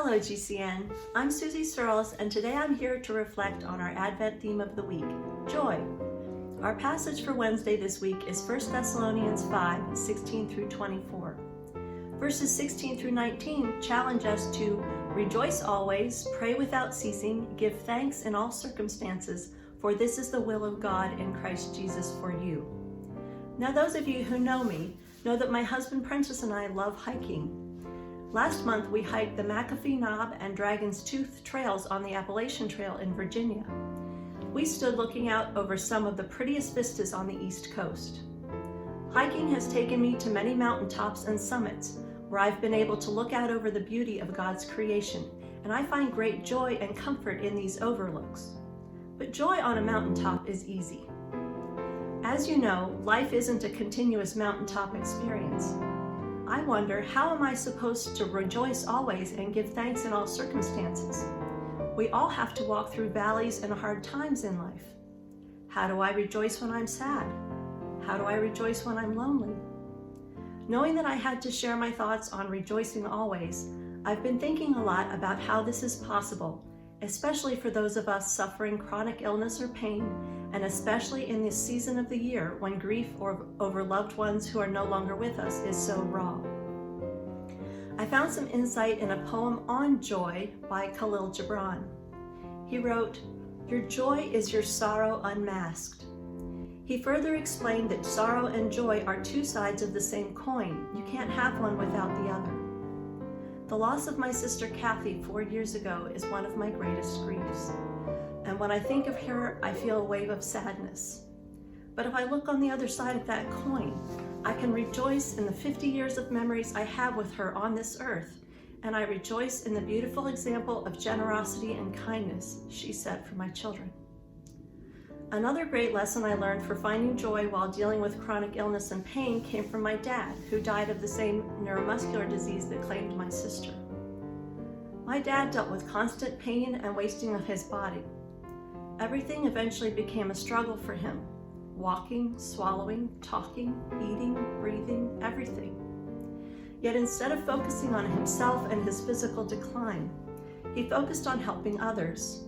Hello GCN, I'm Susie Searles, and today I'm here to reflect on our Advent theme of the week, joy. Our passage for Wednesday this week is 1 Thessalonians 5, 16 through 24. Verses 16 through 19 challenge us to rejoice always, pray without ceasing, give thanks in all circumstances, for this is the will of God in Christ Jesus for you. Now those of you who know me know that my husband Prentice and I love hiking. Last month, we hiked the McAfee Knob and Dragon's Tooth trails on the Appalachian Trail in Virginia. We stood looking out over some of the prettiest vistas on the East Coast. Hiking has taken me to many mountaintops and summits where I've been able to look out over the beauty of God's creation, and I find great joy and comfort in these overlooks. But joy on a mountaintop is easy. As you know, life isn't a continuous mountaintop experience. I wonder, how am I supposed to rejoice always and give thanks in all circumstances? We all have to walk through valleys and hard times in life. How do I rejoice when I'm sad? How do I rejoice when I'm lonely? Knowing that I had to share my thoughts on rejoicing always, I've been thinking a lot about how this is possible, especially for those of us suffering chronic illness or pain, and especially in this season of the year when grief over loved ones who are no longer with us is so raw. I found some insight in a poem on joy by Khalil Gibran. He wrote, "Your joy is your sorrow unmasked." He further explained that sorrow and joy are two sides of the same coin. You can't have one without the other. The loss of my sister Kathy 4 years ago is one of my greatest griefs. And when I think of her, I feel a wave of sadness. But if I look on the other side of that coin, I can rejoice in the 50 years of memories I have with her on this earth, and I rejoice in the beautiful example of generosity and kindness she set for my children. Another great lesson I learned for finding joy while dealing with chronic illness and pain came from my dad, who died of the same neuromuscular disease that claimed my sister. My dad dealt with constant pain and wasting of his body. Everything eventually became a struggle for him. Walking, swallowing, talking, eating, breathing, everything. Yet instead of focusing on himself and his physical decline, he focused on helping others.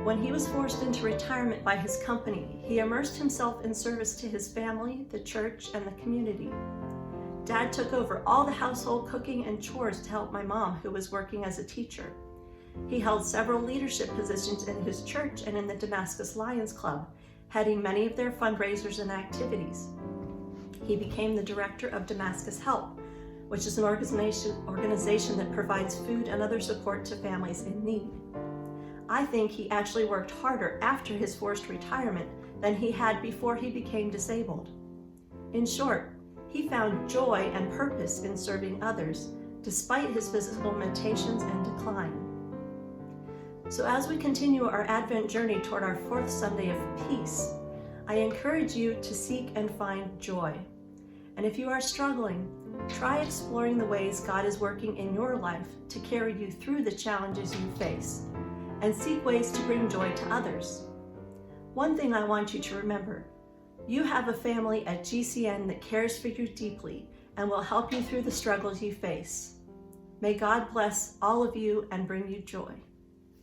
When he was forced into retirement by his company, he immersed himself in service to his family, the church, and the community. Dad took over all the household cooking and chores to help my mom, who was working as a teacher. He held several leadership positions in his church and in the Damascus Lions Club, heading many of their fundraisers and activities. He became the director of Damascus Help, which is an organization that provides food and other support to families in need. I think he actually worked harder after his forced retirement than he had before he became disabled. In short, he found joy and purpose in serving others, despite his physical limitations and decline. So as we continue our Advent journey toward our 4th Sunday of peace, I encourage you to seek and find joy. And if you are struggling, try exploring the ways God is working in your life to carry you through the challenges you face, and seek ways to bring joy to others. One thing I want you to remember, you have a family at GCN that cares for you deeply and will help you through the struggles you face. May God bless all of you and bring you joy.